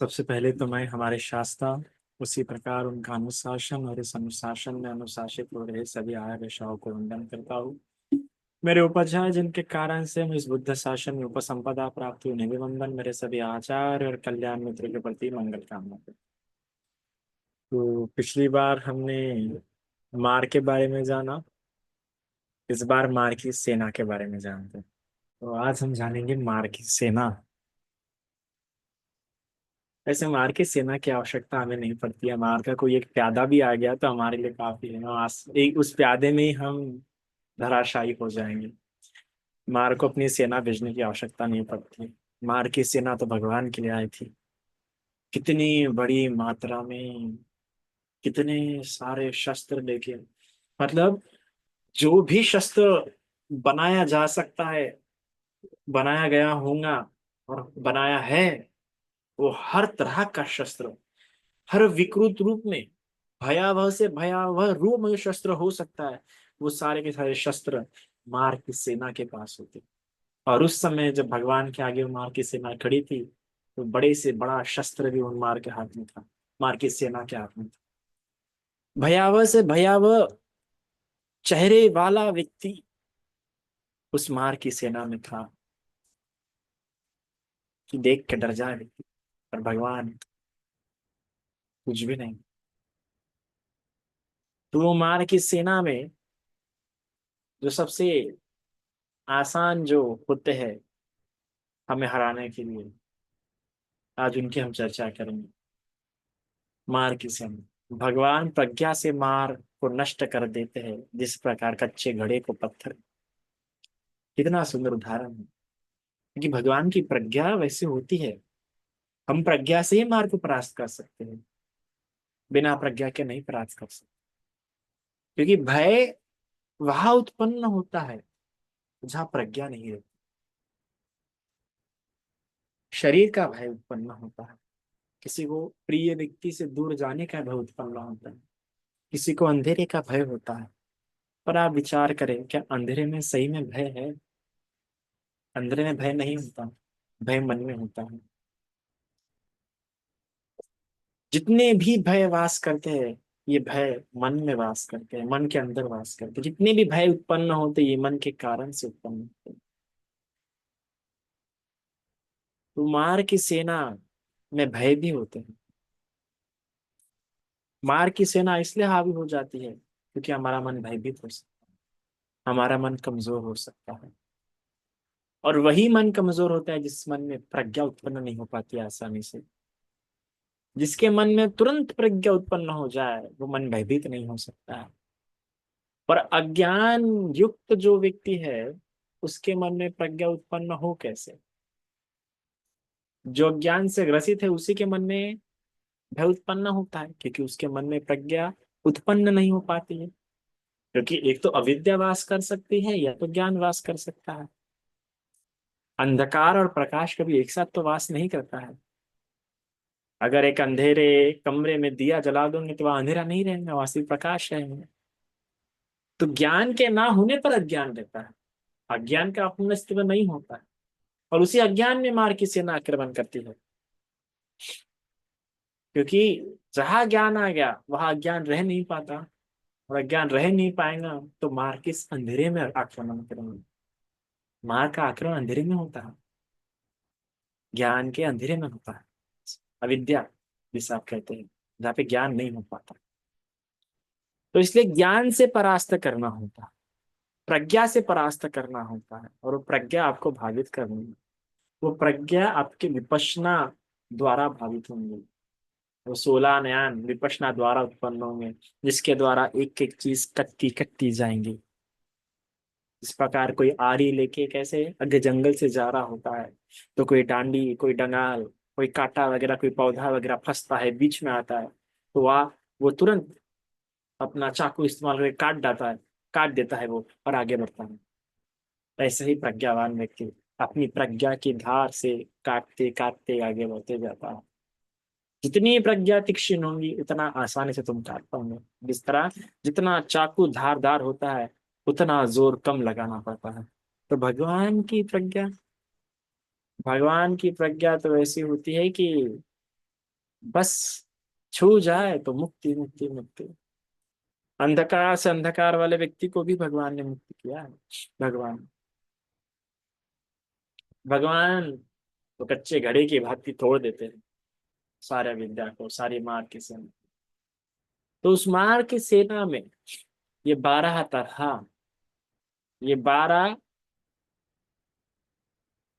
सबसे पहले तो मैं हमारे शास्त्रा उसी प्रकार उनका अनुशासन और इस अनुशासन में अनुशासित हो रहे सभी आर्य वैष्णवों को वंदन करता हूँ। मेरे उपचार जिनके कारण से मैं इस बुद्ध शासन में उपसंपदा प्राप्त हुई, उन्हें भी वंदन। मेरे सभी आचार्य और कल्याण मित्र के प्रति मंगल कामना करता हूँ। तो पिछली बार हमने मार के बारे में जाना, इस बार मार की सेना के बारे में जानते हैं। तो आज हम जानेंगे मार की सेना। ऐसे मार की सेना की आवश्यकता हमें नहीं पड़ती है। मार का कोई एक प्यादा भी आ गया तो हमारे लिए काफी है। एक उस प्यादे में ही हम धराशायी हो जाएंगे। मार को अपनी सेना भेजने की आवश्यकता नहीं पड़ती। मार की सेना तो भगवान के लिए आई थी, कितनी बड़ी मात्रा में, कितने सारे शस्त्र लेके। मतलब जो भी शस्त्र बनाया जा सकता है, बनाया गया होगा और बनाया है, वो हर तरह का शस्त्र, हर विकृत रूप में, भयावह से भयावह रूप में जो शस्त्र हो सकता है, वो सारे के सारे शस्त्र मार की सेना के पास होते। और उस समय जब भगवान के आगे मार की सेना खड़ी थी, तो बड़े से बड़ा शस्त्र भी उन मार के हाथ में था, मार की सेना के हाथ में था। भयावह से भयावह चेहरे वाला व्यक्ति उस मार की सेना में था कि देख के डर जाए व्यक्ति। पर भगवान कुछ भी नहीं। तो वो मार की सेना में जो सबसे आसान जो होते हैं हमें हराने के लिए, आज उनकी हम चर्चा करेंगे। मार की सेना, भगवान प्रज्ञा से मार को नष्ट कर देते हैं, जिस प्रकार कच्चे घड़े को पत्थर। कितना सुंदर उदाहरण है, क्योंकि भगवान की प्रज्ञा वैसे होती है। हम प्रज्ञा से ही मार को परास्त कर सकते हैं, बिना प्रज्ञा के नहीं परास्त कर सकते। क्योंकि भय वहां उत्पन्न होता है जहां प्रज्ञा नहीं रहती। शरीर का भय उत्पन्न होता है, किसी को प्रिय व्यक्ति से दूर जाने का भय उत्पन्न होता है, किसी को अंधेरे का भय होता है। पर आप विचार करें, क्या अंधेरे में सही में भय है? अंधेरे में भय नहीं होता, भय मन में होता है। जितने भी भय वास करते हैं, ये भय मन में वास करते हैं, मन के अंदर वास करते हैं। जितने भी भय उत्पन्न होते हैं, ये मन के कारण से उत्पन्न होते हैं। तो मार की सेना में भय भी होते हैं। मार की सेना इसलिए हावी हो जाती है क्योंकि हमारा मन भयभीत हो सकता है, हमारा मन कमजोर हो सकता है। और वही मन कमजोर होता है जिस मन में प्रज्ञा उत्पन्न नहीं हो पाती आसानी से। जिसके मन में तुरंत प्रज्ञा उत्पन्न हो जाए, वो मन भयभीत नहीं हो सकता है। पर अज्ञान युक्त जो व्यक्ति है, उसके मन में प्रज्ञा उत्पन्न हो कैसे? जो ज्ञान से ग्रसित है, उसी के मन में भय उत्पन्न होता है, क्योंकि उसके मन में प्रज्ञा उत्पन्न नहीं हो पाती है। क्योंकि एक तो अविद्या वास कर सकती है, या तो ज्ञान वास कर सकता है। अंधकार और प्रकाश कभी एक साथ तो वास नहीं करता है। अगर एक अंधेरे कमरे में दिया जला दोगे तो वह अंधेरा नहीं रहेगा, वहां सिर्फ प्रकाश रहेगा। तो ज्ञान के ना होने पर अज्ञान रहता है, अज्ञान का अपना अस्तित्व नहीं होता है। और उसी अज्ञान में मार की सेना आक्रमण करती है। क्योंकि जहां ज्ञान आ गया वहां अज्ञान रह नहीं पाता, और अज्ञान रह नहीं पाएगा तो मार किस अंधेरे में आक्रमण करेंगे। मार का आक्रमण अंधेरे में होता है, ज्ञान के अंधेरे में होता है। अविद्या जिसे आप कहते हैं, जहाँ पे ज्ञान नहीं हो पाता। तो इसलिए ज्ञान से परास्त करना होता है, प्रज्ञा से परास्त करना होता है, और वो प्रज्ञा आपको भावित करनी है। वो प्रज्ञा आपके विपश्यना द्वारा भावित होंगे। वो 16 नयन विपश्यना द्वारा उत्पन्न होंगे, जिसके द्वारा एक एक चीज कटती कटती जाएंगी। इस प्रकार कोई आरी लेके कैसे अगर जंगल से जा रहा होता है, तो कोई डांडी, कोई डंगाल, कोई कांटा वगैरह, कोई पौधा वगैरह फंसता है, बीच में आता है, तो वह वो तुरंत अपना चाकू इस्तेमाल करके काट डालता है, काट देता है वो, और आगे बढ़ता है। ऐसे ही प्रज्ञावान व्यक्ति अपनी प्रज्ञा की धार से काटते काटते आगे बढ़ते जाता है। जितनी प्रज्ञा तीक्ष्ण होंगी, उतना आसानी से तुम काट पाओगे। जिस तरह जितना चाकू धारदार होता है, उतना जोर कम लगाना पड़ता है। तो भगवान की प्रज्ञा तो ऐसी होती है कि बस छू जाए तो मुक्ति मुक्ति मुक्ति। अंधकार से अंधकार वाले व्यक्ति को भी भगवान ने मुक्त किया है। भगवान भगवान तो कच्चे घड़े की भांति तोड़ देते हैं सारे विद्या को, सारी मार की सेना। तो उस मार की सेना में ये 12 तरह, ये 12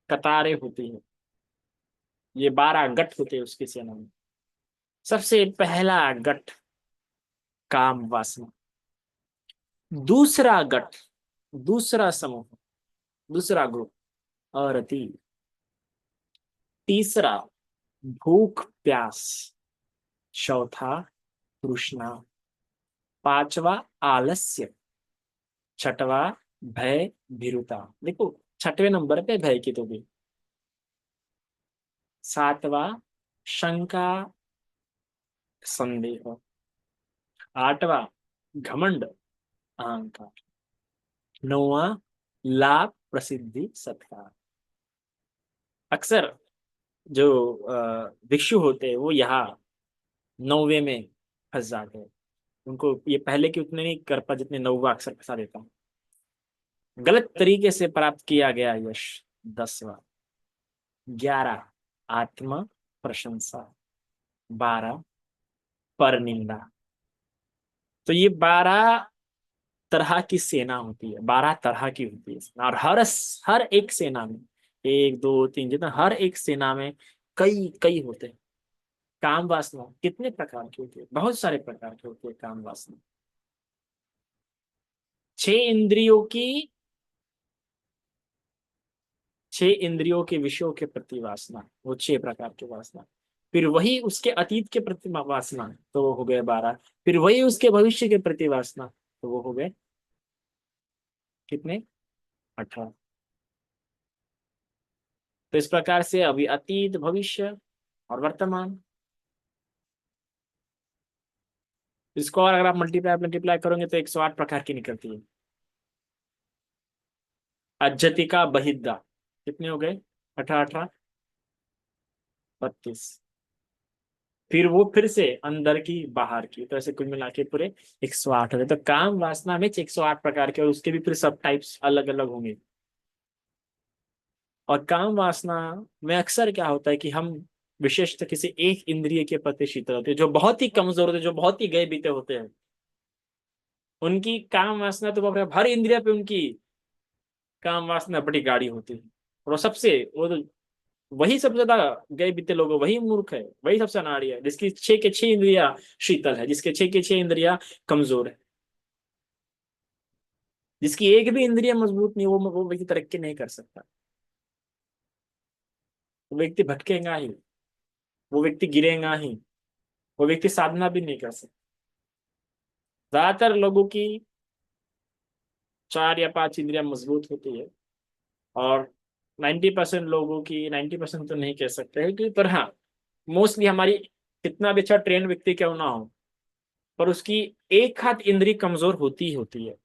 कतारें होती है, ये 12 गठ होते हैं उसकी सेना में। सबसे पहला गठ काम वासना, दूसरा गठ, दूसरा समूह, दूसरा ग्रुप अरति, तीसरा भूख प्यास, चौथा तृष्णा, पांचवा आलस्य, छठवा भय भीरुता। देखो छठवें नंबर पे भय की तो भी। सातवां शंका संदेह, आठवां घमंड अहंकार, नौवां लाभ प्रसिद्धि सत्कार। अक्सर जो भिक्षु होते हैं वो यहाँ 9वें में फंस जाते हैं। उनको ये पहले के उतने नहीं कर पा जितने 9वां अक्सर फंसा देता हूँ। गलत तरीके से प्राप्त किया गया यश 10वां, 11 आत्म प्रशंसा, 12 पर निंदा। तो ये 12 तरह की सेना होती है, 12 तरह की होती है। और हर एक सेना में, एक दो तीन जितना, हर एक सेना में कई कई होते हैं। काम वासना कितने प्रकार की होती है? बहुत सारे प्रकार की होती है काम वासना। 6 इंद्रियों की, 6 इंद्रियों के विषयों के प्रति वासना, वो 6 प्रकार की वासना। फिर वही उसके अतीत के प्रति वासना, तो वो हो गए 12। फिर वही उसके भविष्य के प्रति वासना, तो वो हो गए कितने? 18। तो इस प्रकार से अभी अतीत, भविष्य और वर्तमान, इसको और अगर आप मल्टीप्लाई मल्टीप्लाई करोगे तो 108 प्रकार की निकलती है। अज्जति का बहिद्दा कितने हो गए? 18 18 32। फिर वो फिर से अंदर की बाहर की, तो ऐसे कुल मिला के पूरे 108 हो गए। तो काम वासना में 108 प्रकार के, और उसके भी फिर सब टाइप्स अलग अलग होंगे। और काम वासना में अक्सर क्या होता है कि हम विशेषतः किसी एक इंद्रिय के प्रति शीतल होते हैं, जो बहुत ही कमजोर होते हैं, जो बहुत ही गए बीते होते हैं। उनकी काम वासना तो बाप रे, हर इंद्रिय पे उनकी काम वासना बड़ी गाढ़ी होती है। और वो तो वही सबसे ज्यादा गए बीते लोग, वही मूर्ख है, वही सबसे अनाड़ी है, जिसकी 6 के 6 इंद्रिया शीतल है, जिसके 6 के 6 इंद्रिया कमजोर है, जिसकी एक भी इंद्रिया मजबूत नहीं, वो व्यक्ति तरक्की नहीं कर सकता। वो व्यक्ति भटकेगा ही, वो व्यक्ति गिरेगा ही, वो व्यक्ति साधना भी नहीं कर सकता। ज्यादातर लोगों की 4 या 5 इंद्रिया मजबूत होती है, और 90% लोगों की, 90% तो नहीं कह सकते हैं कि, पर हाँ मोस्टली हमारी, कितना भी अच्छा ट्रेन व्यक्ति क्यों ना हो, पर उसकी एक हाथ इंद्री कमजोर होती ही होती है।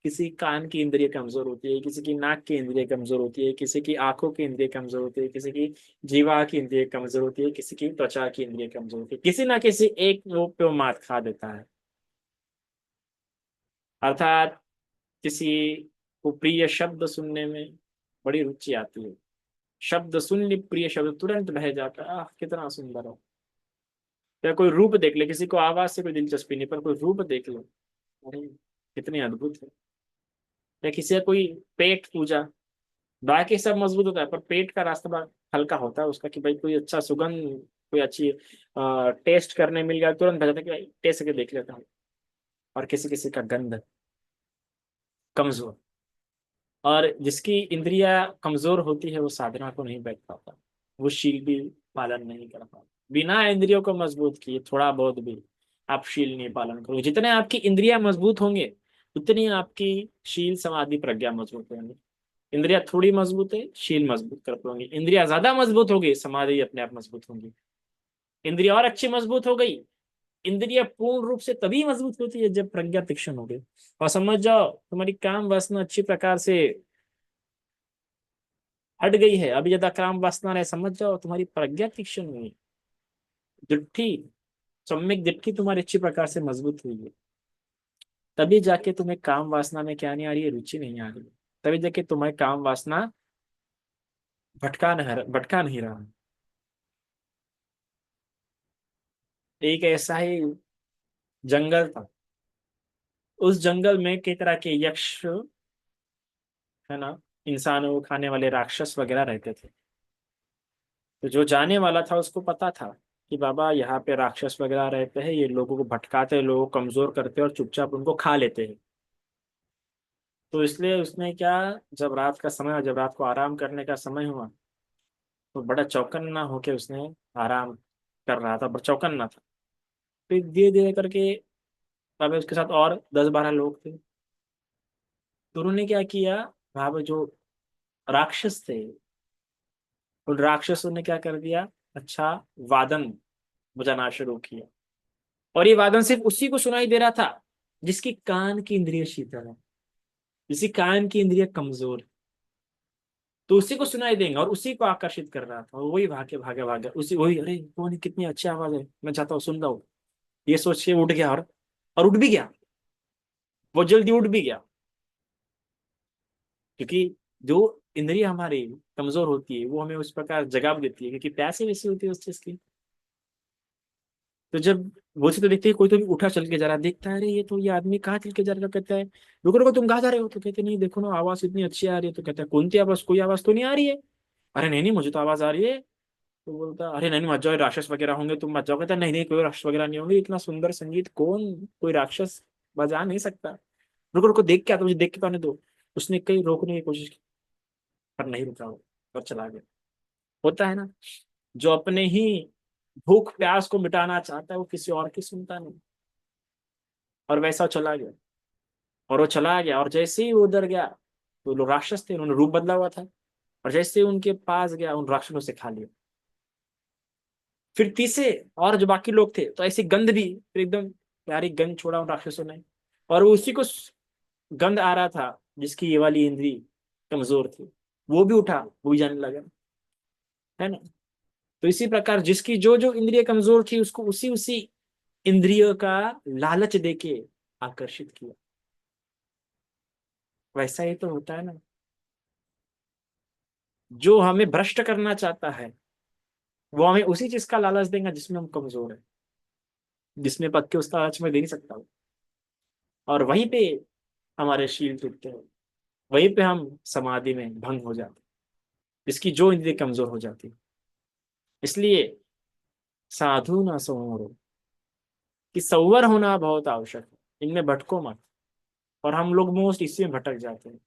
किसी कान की इंद्रिय कमजोर होती है, किसी की नाक की इंद्रिय कमजोर होती है, किसी की आंखों की इंद्रिय कमजोर होती है, किसी की जीवा की इंद्रिय कमजोर होती है, किसी की त्वचा की इंद्रिय कमजोर होती है। किसी ना किसी एक वो पे वो मात खा देता है। अर्थात किसी को प्रिय शब्द सुनने में बड़ी रुचि आती है, शब्द सुन ली, प्रिय शब्द तुरंत बह जाता है, आह कितना सुंदर है। या कोई रूप देख ले, किसी को आवाज से कोई दिलचस्पी नहीं, पर कोई रूप देख लो, अरे कितनी अद्भुत है। या किसी का कोई पेट पूजा, बाकी सब मजबूत होता है, पर पेट का रास्ता बड़ा हल्का होता है उसका, कि भाई कोई अच्छा सुगंध, कोई अच्छी टेस्ट करने मिल गया, तुरंत भजाता है कि भाई टेस्ट करके देख लेता हूँ। और किसी किसी का गंध कमजोर, और जिसकी इंद्रिया कमजोर होती है वो साधना को नहीं बैठ पाता, वो शील भी पालन नहीं कर पाता। बिना इंद्रियों को मजबूत किए थोड़ा बहुत भी आप शील नहीं पालन करोगे। जितने आपकी इंद्रिया मजबूत होंगे उतनी आपकी शील समाधि प्रज्ञा मजबूत होंगे। इंद्रिया थोड़ी मजबूत है, शील मजबूत कर पाओगे। इंद्रिया ज्यादा मजबूत होगी, समाधि अपने आप मजबूत होंगी। इंद्रिया और अच्छी मजबूत हो गई, इंद्रिया पूर्ण रूप से तभी मजबूत होती है जब प्रज्ञा तीक्ष्ण हो गई। और समझ जाओ तुम्हारी काम वासना अच्छी प्रकार से हट गई है, अभी ज्यादा काम वासना है, समझ जाओ तुम्हारी प्रज्ञा तीक्ष्ण हुई। दिट्ठी, सम्यक दिट्ठी तुम्हारी अच्छी प्रकार से मजबूत हुई है, तभी जाके तुम्हें काम वासना में क्या नहीं आ रही है, रुचि नहीं आ रही है। तभी जाके तुम्हें काम वासना भटका नहीं रहा। एक ऐसा ही जंगल था, उस जंगल में कई तरह के यक्ष, है ना, इंसानों को खाने वाले राक्षस वगैरह रहते थे। तो जो जाने वाला था उसको पता था कि बाबा यहाँ पे राक्षस वगैरह रहते हैं, ये लोगों को भटकाते, लोगों को कमजोर करते हैं और चुपचाप उनको खा लेते हैं। तो इसलिए उसने क्या, जब रात का समय, जब रात को आराम करने का समय हुआ, तो बड़ा चौकन्ना होके उसने आराम कर रहा था, बड़ा चौकन्ना था। फिर धीरे धीरे करके, अब उसके साथ और 10-12 लोग थे। तो उन्होंने क्या किया, वहां पे जो राक्षस थे, उन राक्षसों ने क्या कर दिया, अच्छा, वादन बजाना शुरू किया। और ये वादन सिर्फ उसी को सुनाई दे रहा था जिसकी कान की इंद्रिय शीतल है, जिसकी कान की इंद्रिय कमजोर है। तो उसी को सुनाई देंगे, और उसी को आकर्षित कर रहा था, और वही भागे भागे भागे उसी, वही, अरे कौन, कितनी अच्छी आवाज है, मैं चाहता हूँ सुन रहा हूँ। ये सोच के उठ गया, और उठ भी गया। वो जल्दी उठ भी गया, क्योंकि जो इंद्रिय हमारी कमजोर होती है वो हमें उस प्रकार जगाब देती है, क्योंकि प्यास ही वैसी होती है उस चीज की। तो जब वो से तो देखते हैं, कोई तो भी उठा चल के जा रहा, देखता है, अरे ये तो, ये आदमी कहाँ चल के जा रहा है, कहता है रुको रुको, तुम कहाँ जा रहे हो, तो कहते नहीं देखो ना, आवाज इतनी अच्छी आ रही है। तो कहता है कौन सी आवाज, कोई आवाज तो नहीं आ रही है। अरे नहीं नहीं, मुझे तो आवाज आ रही है। तो बोलता, अरे नहीं नहीं, मत जाओ, राक्षस वगैरह होंगे, तुम मत जाओ। कहता नहीं नहीं, कोई राक्षस वगैरह नहीं होंगे, इतना सुंदर संगीत कौन, कोई राक्षस बजा नहीं सकता। रुको रुको, देख के आता, मुझे देख के तो आने दो। उसने कई रोकने की कोशिश की, पर नहीं रुका वो, और चला गया। होता है ना, जो अपने ही भूख प्यास को मिटाना चाहता है, वो किसी और की सुनता नहीं। और वैसा चला गया, और वो चला गया, और जैसे ही वो उधर गया, तो लोग राक्षस थे, उन्होंने रूप बदला हुआ था, और जैसे ही उनके पास गया, उन राक्षसों से खा लिया। फिर तीसरे और जो बाकी लोग थे, तो ऐसी गंध भी, फिर एकदम प्यारी गंध छोड़ा उन राक्षसों ने, और वो उसी को गंध आ रहा था जिसकी ये वाली इंद्री कमजोर थी। वो भी उठा, वो भी जाने लगा, है ना। तो इसी प्रकार जिसकी जो जो इंद्रिय कमजोर थी, उसको उसी उसी इंद्रियों का लालच देके आकर्षित किया। वैसा ही तो होता है ना, जो हमें भ्रष्ट करना चाहता है, वो हमें उसी चीज का लालच देगा जिसमें हम कमजोर है, जिसमें पद के उसका लालच मैं दे नहीं सकता हूँ। और वहीं पे हमारे शील टूटते हैं, वहीं पे हम समाधि में भंग हो जाते हैं, इसकी जो इंद्रिय कमजोर हो जाती है। इसलिए साधु न संवरो, कि संवर होना बहुत आवश्यक है, इनमें भटको मत। और हम लोग मोस्ट इसी में भटक जाते हैं।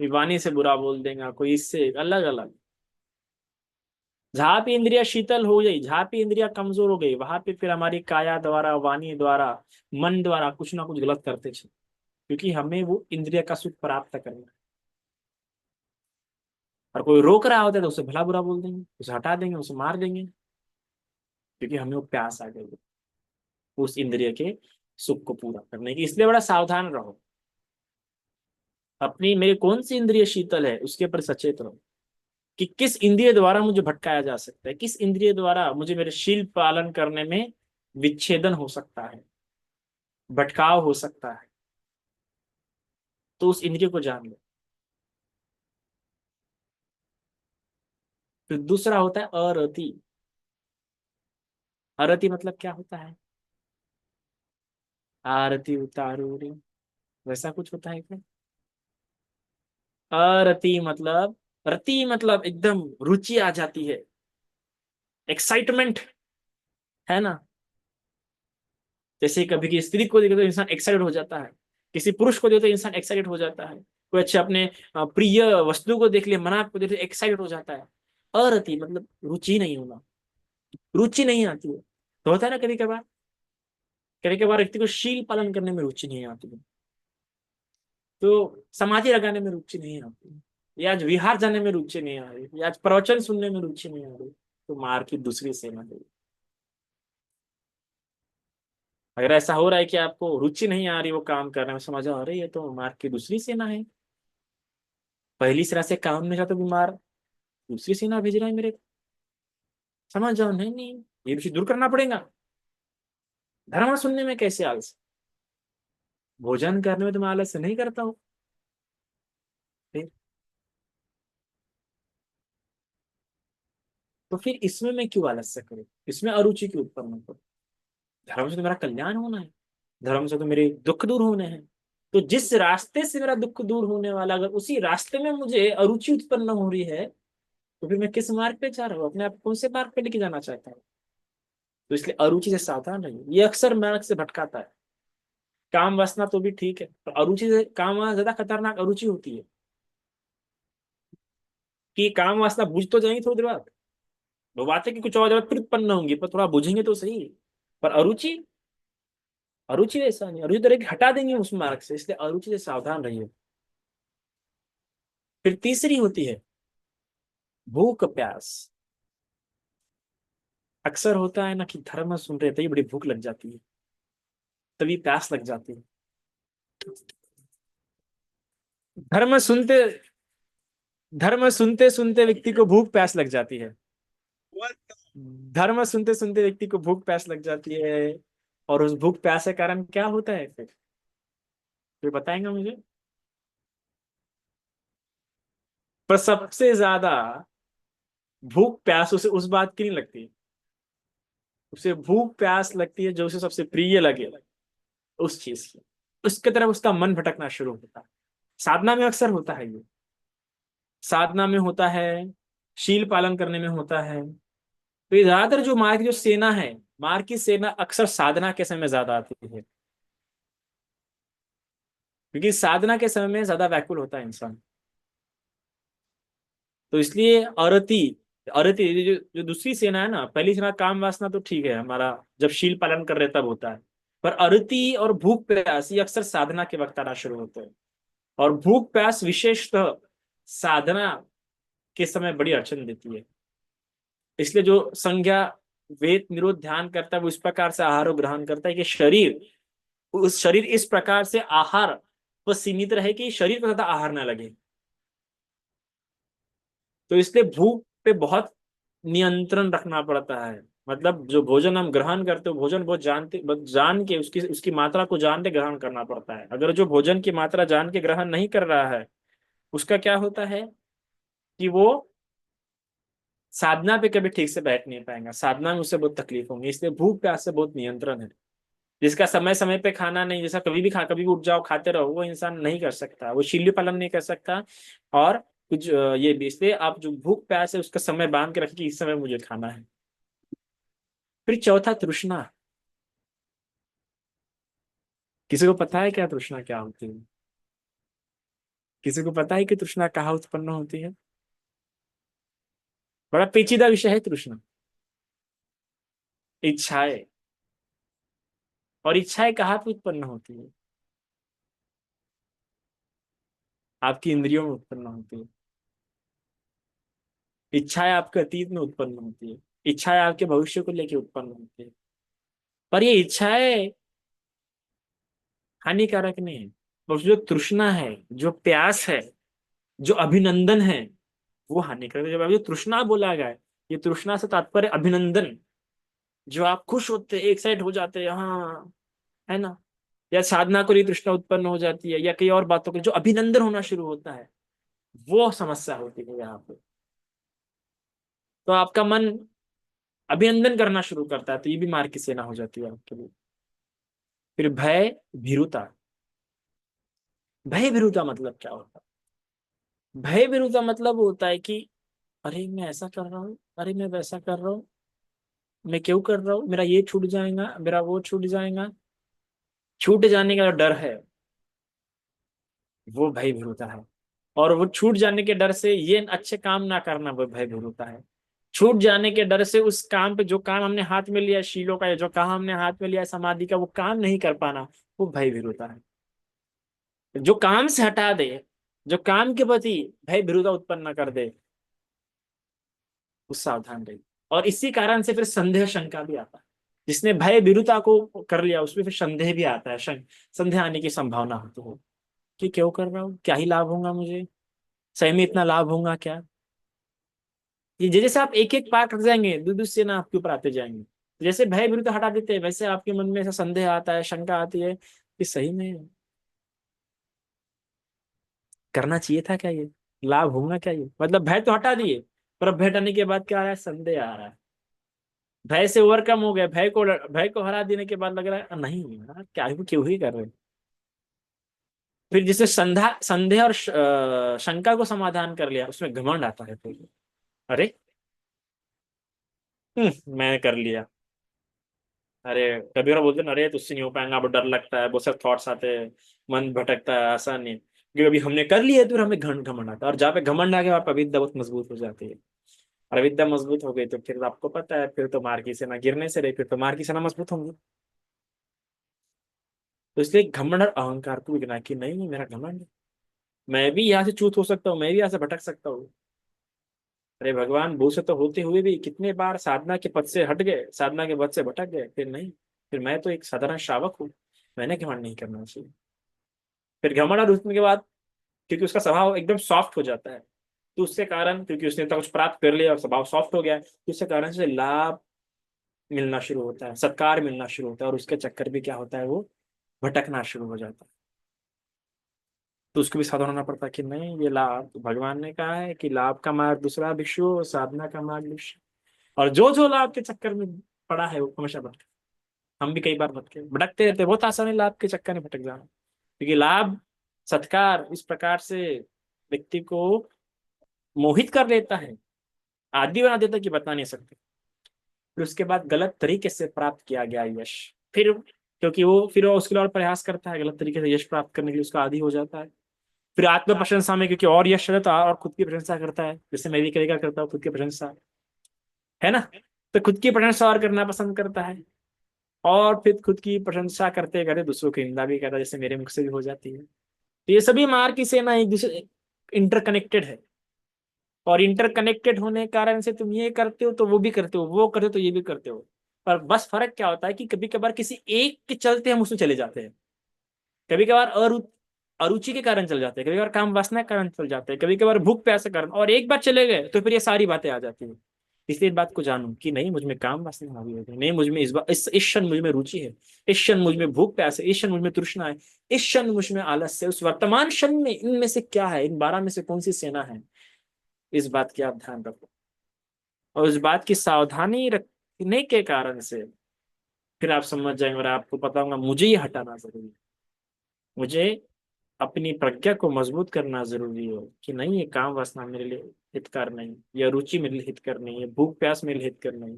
कोई वाणी से बुरा बोल देगा, कोई इससे अलग अलग। जहां पे इंद्रिया शीतल हो गई, जहां पे इंद्रिया कमजोर हो गई, वहां पे फिर हमारी काया द्वारा, वाणी द्वारा, मन द्वारा कुछ ना कुछ गलत करते थे, क्योंकि हमें वो इंद्रिय का सुख प्राप्त करना है। और कोई रोक रहा होता है तो उसे भला बुरा बोल देंगे, उसे हटा देंगे, उसे मार देंगे, क्योंकि हमें वो प्यास आ गई है उस इंद्रिय के सुख को पूरा करने की। इसलिए बड़ा सावधान रहो, अपनी मेरी कौन सी इंद्रिय शीतल है उसके पर सचेत रहो, कि किस इंद्रिय द्वारा मुझे भटकाया जा सकता है, किस इंद्रिय द्वारा मुझे मेरे शील पालन करने में विच्छेदन हो सकता है, भटकाव हो सकता है। तो उस इंद्रिय को जान लो। फिर दूसरा होता है अरति। अरति मतलब क्या होता है, आरती उतारू रे, वैसा कुछ होता है क्या। अरति मतलब, रति मतलब एकदम रुचि आ जाती है, एक्साइटमेंट, है ना। जैसे कभी की स्त्री को देखो तो इंसान एक्साइटेड हो जाता है, किसी पुरुष को देखो तो इंसान एक्साइटेड हो जाता है, कोई अच्छे अपने प्रिय वस्तु को देख ले, मना को देख ले, एक्साइटेड हो जाता है। अरति मतलब रुचि नहीं होना, रुचि नहीं आती है। तो होता है ना, कभी कभार, कभी कभार व्यक्ति को शील पालन करने में रुचि नहीं आती है, तो समाधि लगाने में रुचि नहीं आती है, या आज विहार जाने में रुचि नहीं आ रही, या आज प्रवचन सुनने में रुचि नहीं आ रही, तो मार की दूसरी सेना है। अगर ऐसा हो रहा है कि आपको रुचि नहीं आ रही वो काम करने में, समझो अरे ये तो मार की दूसरी सेना है, पहली सेना से काम नहीं जाता, बीमार दूसरी सेना भेज रहा है मेरे को। समझ जाओ, नहीं नहीं, ये रुचि दूर करना पड़ेगा। धर्म सुनने में कैसे आलस? भोजन करने में तो मैं आलस नहीं करता हूँ। फिर तो फिर इसमें मैं क्यों आलस्य करूँ, इसमें अरुचि क्यों उत्पन्न करूँ? धर्म से तो मेरा कल्याण होना है, धर्म से तो मेरे दुख दूर होने हैं। तो जिस रास्ते से मेरा दुख दूर होने वाला, अगर उसी रास्ते में मुझे अरुचि उत्पन्न हो रही है, तो फिर मैं किस मार्ग पे जा रहा हूँ, अपने आप को कौन से मार्ग पे लेके जाना चाहता हूँ? तो इसलिए अरुचि से सावधान रहिए, ये अक्सर मार्ग से भटकाता है। काम वासना तो भी ठीक है, पर अरुचि से, काम वासना ज्यादा खतरनाक अरुचि होती है। कि काम वासना बुझ तो जाएंगी थोड़ी देर बाद, वो बात है कि कुछ और जरूरत फिर उत्पन्न होंगी, पर थोड़ा बुझेंगे तो सही। पर अरुचि, अरुचि ऐसा नहीं, अरुचि तरह हटा देंगे उस मार्ग से, इसलिए अरुचि से सावधान रहिए। फिर तीसरी होती है भूख प्यास। अक्सर होता है ना कि धर्म सुन रहे थे, ही बड़ी भूख लग जाती है, तभी प्यास लग जाती है। धर्म सुनते, धर्म सुनते सुनते व्यक्ति को भूख प्यास लग जाती है। धर्म सुनते सुनते व्यक्ति को भूख प्यास लग जाती है। और उस भूख प्यास के कारण क्या होता है फिर बताएंगे मुझे। पर सबसे ज्यादा भूख प्यास उसे उस बात की नहीं लगती, उसे भूख प्यास लगती है जो उसे सबसे प्रिय लगे, उस चीज की, उसके तरफ उसका मन भटकना शुरू होता है। साधना में अक्सर होता है ये, साधना में होता है, शील पालन करने में होता है। तो ये ज्यादातर जो मार्ग जो सेना है, मार्ग की सेना अक्सर साधना के समय ज्यादा आती है, क्योंकि साधना के समय में ज्यादा व्याकुल होता है इंसान। तो इसलिए अरति, अरति जो दूसरी सेना है ना, पहली सेना काम वासना तो ठीक है हमारा, जब शील पालन कर रहे तब होता है। पर अरति और भूख प्यास ये अक्सर साधना के वक्त आना शुरू होते हैं। और भूख प्यास विशेषतः साधना के समय बड़ी अड़चन देती है। इसलिए जो संज्ञा वेद निरोध ध्यान करता है, वो इस प्रकार से आहार ग्रहण करता है कि शरीर, उस शरीर इस प्रकार से आहार पर सीमित रहे कि शरीर को ज्यादा आहार ना लगे। तो इसलिए भूख पे बहुत नियंत्रण रखना पड़ता है। मतलब जो भोजन हम ग्रहण करते हो, भोजन बहुत जानते, जान के उसकी उसकी मात्रा को जान के ग्रहण करना पड़ता है। अगर जो भोजन की मात्रा जान के ग्रहण नहीं कर रहा है, उसका क्या होता है कि वो साधना पे कभी ठीक से बैठ नहीं पाएगा, साधना में उससे बहुत तकलीफ होंगी। इसलिए भूख प्यास से बहुत नियंत्रण है। जिसका समय समय पे खाना नहीं, जैसा कभी भी खा, कभी भी उठ जाओ खाते रहो, वो इंसान नहीं कर सकता, वो शील्य पालन नहीं कर सकता। और कुछ ये भी, इसलिए आप जो भूख प्यास है उसका समय बांध के रखिए कि इस समय मुझे खाना है। फिर चौथा तृष्णा। किसी को पता है क्या तृष्णा क्या होती है? किसी को पता है कि तृष्णा कहाँ उत्पन्न होती है? बड़ा पेचीदा विषय है तृष्णा। इच्छाएं, और इच्छाएं कहाँ पे उत्पन्न होती है? आपकी इंद्रियों में उत्पन्न होती है। इच्छाएं आपके अतीत में उत्पन्न होती है, इच्छाएं आपके भविष्य को लेके उत्पन्न होती है। पर ये इच्छाएं हानिकारक नहीं है, और जो तृष्णा है, जो प्यास है, जो अभिनंदन है, वो हानिकारक है। जब अभी तृष्णा बोला गया है, ये तृष्णा से तात्पर्य अभिनंदन, जो आप खुश होते हैं, एक्साइट हो जाते हैं, हाँ, है ना, या साधना को लिए तृष्णा उत्पन्न हो जाती है, या कई और बातों के जो अभिनंदन होना शुरू होता है, वो समस्या होती है यहाँ पे। तो आपका मन अभिनंदन करना शुरू करता है, तो ये भी मार्ग की सेना हो जाती है आपके लिए। फिर भय भीरुता। भय भीरुता मतलब क्या होता है? भय भीरुता मतलब होता है कि अरे मैं ऐसा कर रहा हूँ, अरे मैं वैसा कर रहा हूँ, मैं क्यों कर रहा हूँ, मेरा ये छूट जाएगा, मेरा वो छूट जाएगा। छूट जाने का जो डर है, वो भय भीरुता है। और वो छूट जाने के डर से ये अच्छे काम ना करना, वो भय भीरुता है। छूट जाने के डर से उस काम पे, जो काम हमने हाथ में लिया है शीलों का, या जो काम हमने हाथ में लिया है समाधि का, वो काम नहीं कर पाना, वो भय भीरुता है। जो काम से हटा दे, जो काम के प्रति भय भीरुता उत्पन्न कर दे, उस सावधान रही। और इसी कारण से फिर संदेह शंका भी आता है। जिसने भय भीरुता को कर लिया, उसमें फिर संदेह भी आता है, संदेह आने की संभावना होती है कि क्यों कर रहा हूँ, क्या ही लाभ होगा मुझे, सही में इतना लाभ होगा क्या? ये जैसे आप एक एक पार्ट रख जाएंगे, दूर दूर से ना आपके ऊपर आते जाएंगे। जैसे भय विरुद्ध हटा देते हैं, वैसे आपके मन में ऐसा संदेह आता है, शंका आती है कि सही में करना चाहिए था क्या ये, लाभ होगा क्या ये, मतलब भय तो हटा दिए, पर अब भय हटाने के बाद क्या आ रहा है, संदेह आ रहा है। भय से ओवरकम हो गया, भय को हरा देने के बाद लग रहा है नहीं यार, क्या ही क्यों ही कर रहे हैं। फिर जिसे संदेह और शंका को समाधान कर लिया, उसमें घमंड आता है फिर। अरे मैंने कर लिया। अरे कभी और बोलते ना, अरे तुझसे नहीं हो पाएगा, अब डर लगता है, बहुत सारे थॉट्स आते हैं, मन भटकता है, आसान नहीं, क्योंकि अभी हमने कर लिया है तो हमें घमंड आता है, और जहाँ पे घमंड आ गया वहाँ पे अविद्या बहुत मजबूत हो जाती है। और अविद्या मजबूत हो गई तो फिर आपको पता है, फिर तो मार की सेना गिरने से रही, फिर तो मार की सेना मजबूत होंगी। तो इसलिए घमंड और अहंकार को इग्नोर कि नहीं मेरा घमंड है, मैं भी यहाँ से चूत हो सकता हूँ, मैं भी यहाँ से भटक सकता हूँ। अरे भगवान भू से तो होते हुए भी कितने बार साधना के पद से हट गए, साधना के पद से भटक गए, फिर नहीं, फिर मैं तो एक साधारण श्रावक हूँ, मैंने घमंड नहीं करना चाहिए। फिर घमंड और उसके बाद, क्योंकि उसका स्वभाव एकदम सॉफ्ट हो जाता है, तो उसके कारण, क्योंकि उसने इतना कुछ प्राप्त कर लिया और स्वभाव सॉफ्ट हो गया है, तो उसके कारण से लाभ मिलना शुरू होता है, सत्कार मिलना शुरू होता है, और उसके चक्कर भी क्या होता है, वो भटकना शुरू हो जाता है। तो उसको भी सावधान होना पड़ता है कि नहीं, ये लाभ तो भगवान ने कहा है कि लाभ का मार्ग दूसरा भिक्षु, साधना का मार्ग भिक्षु, और जो जो लाभ के चक्कर में पड़ा है वो हमेशा भटके। हम भी कई बार भटकते रहते हैं, बहुत आसान है लाभ के चक्कर में भटक जाना, क्योंकि लाभ सत्कार इस प्रकार से व्यक्ति को मोहित कर लेता है, आदि बना देता है कि बता नहीं सकते। फिर उसके बाद गलत तरीके से प्राप्त किया गया यश, फिर क्योंकि वो फिर वो उसके लिए और प्रयास करता है गलत तरीके से यश प्राप्त करने के लिए, उसका आदी हो जाता है। फिर आत्म प्रशंसा में क्योंकि और यश रहता है और खुद की प्रशंसा करता है, जैसे मैं भी कई बार करता हूँ खुद की प्रशंसा, है ना। तो खुद की प्रशंसा और करना पसंद करता है, और फिर खुद की प्रशंसा करते करते दूसरों की निंदा भी करता है, जैसे मेरे मुख से भी हो जाती है। तो ये सभी मार्ग की सेना एक दूसरे इंटरकनेक्टेड है, और इंटरकनेक्टेड होने के कारण से तुम ये करते हो तो वो भी करते हो, वो करते हो तो ये भी करते हो। पर बस फर्क क्या होता है कि कभी कभार किसी एक के चलते हम उसमें चले जाते हैं, कभी कभार अरुचि के कारण चल जाते हैं, कभी कभार काम वासना के कारण चल जाते हैं, कभी कभार भूख प्यास के कारण, और एक बार चले गए तो फिर ये सारी बातें आ जाती है। इसलिए इस बात को जानूं कि नहीं मुझ में काम वासना हावी हो गई, नहीं मुझ में इस क्षण मुझ में रुचि है, इस क्षण मुझ में भूख प्यास है, इस क्षण मुझ में तृष्णा है, इस क्षण मुझ में आलस है, उस वर्तमान क्षण में इनमें से क्या है, इन 12 में से कौन सी सेना है, इस बात की आप ध्यान रखो। और उस बात की सावधानी रखने के कारण से फिर आप समझ जाएंगे, और आपको पता होगा मुझे ये हटाना जरूरी है, मुझे अपनी प्रज्ञा को मजबूत करना जरूरी है कि नहीं, ये काम वासना मेरे लिए हितकर नहीं, ये रुचि मेरे लिए हितकर नहीं, ये भूख प्यास मेरे लिए हितकर नहीं,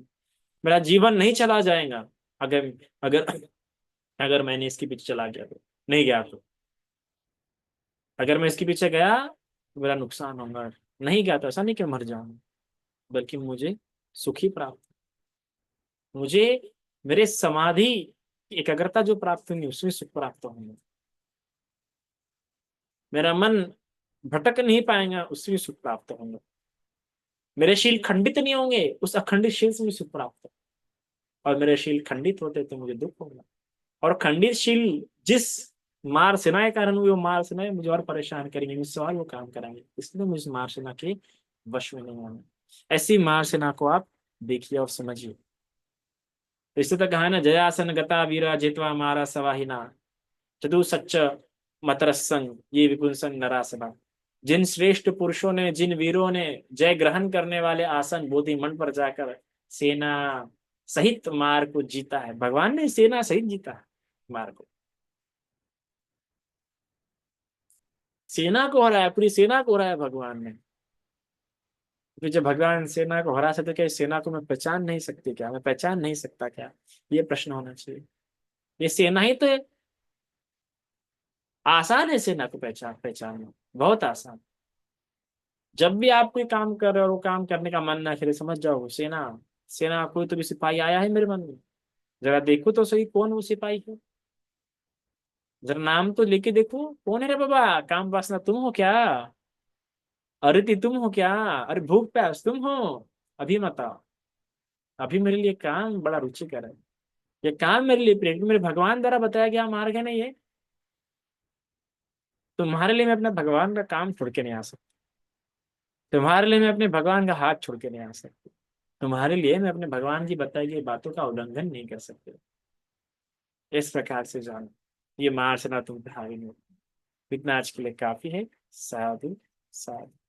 मेरा जीवन नहीं चला जाएगा अगर अगर अगर मैंने इसके पीछे चला गया तो, नहीं गया तो, अगर मैं इसके पीछे गया तो मेरा नुकसान होगा, नहीं गया तो ऐसा नहीं कि मर जाऊंगा, बल्कि मुझे सुखी प्राप्त, मुझे मेरे समाधि की एकाग्रता जो प्राप्त होंगी उसमें सुख प्राप्त होंगे, मेरा मन भटक नहीं पाएगा उससे भी सुख प्राप्त होंगे, मेरे शील खंडित नहीं होंगे उस अखंडित शील से भी सुख प्राप्त हो, और मेरे शील खंडित होते तो मुझे दुख होगा, और खंडित शील जिस मार सेना के कारण हुई वो मार सेना मुझे और परेशान करेंगे, मुझसे और वो काम कराएंगे, इसलिए मुझे मार सेना के वश में नहीं आना। ऐसी मार सेना को आप देखिए और समझिए। तो इससे तो कहा है ना, जयासन गता वीरा जित्वा मारा सवाहिना, चतु सच्च मतरसंग ये विपुंसन नरासना। जिन श्रेष्ठ पुरुषों ने, जिन वीरों ने जय ग्रहण करने वाले आसन बोधि मन पर जाकर सेना सहित मार को जीता है, भगवान ने सेना सहित जीता है मार को, सेना को हराया, पूरी सेना को हराया भगवान ने। फिर जब भगवान सेना को हरा सकते, क्या इस सेना को मैं पहचान नहीं सकती क्या, मैं पहचान नहीं सकता क्या, ये प्रश्न होना चाहिए। ये सेना ही तो है, आसान है सेना को पहचानना, बहुत आसान। जब भी आप कोई काम कर रहे हो और वो काम करने का मन ना करे, समझ जाओ सेना, सेना कोई तो भी सिपाही आया है मेरे मन में, जरा देखो तो सही कौन वो सिपाही है, जरा नाम तो लेके देखो कौन है रे बाबा, काम वासना तुम हो क्या, अरिति तुम हो क्या, अरे भूख प्यास तुम हो, अभी मत आओ, अभी मेरे लिए काम बड़ा रुचिकर है, ये काम मेरे लिए प्रिय, क्योंकि मेरे भगवान द्वारा बताया गया मार्ग है ना ये, तुम्हारे लिए मैं अपना भगवान का काम छोड़ के नहीं आ सकता। तुम्हारे लिए मैं अपने भगवान का हाथ छोड़ के नहीं आ सकती। तुम्हारे लिए मैं अपने भगवान की बताई गई बातों का उल्लंघन नहीं कर सकते। इस प्रकार से जानो, ये मार्च ना तुम पे हावी नहीं होगा। इतना आज के लिए काफी है। साधु साधु।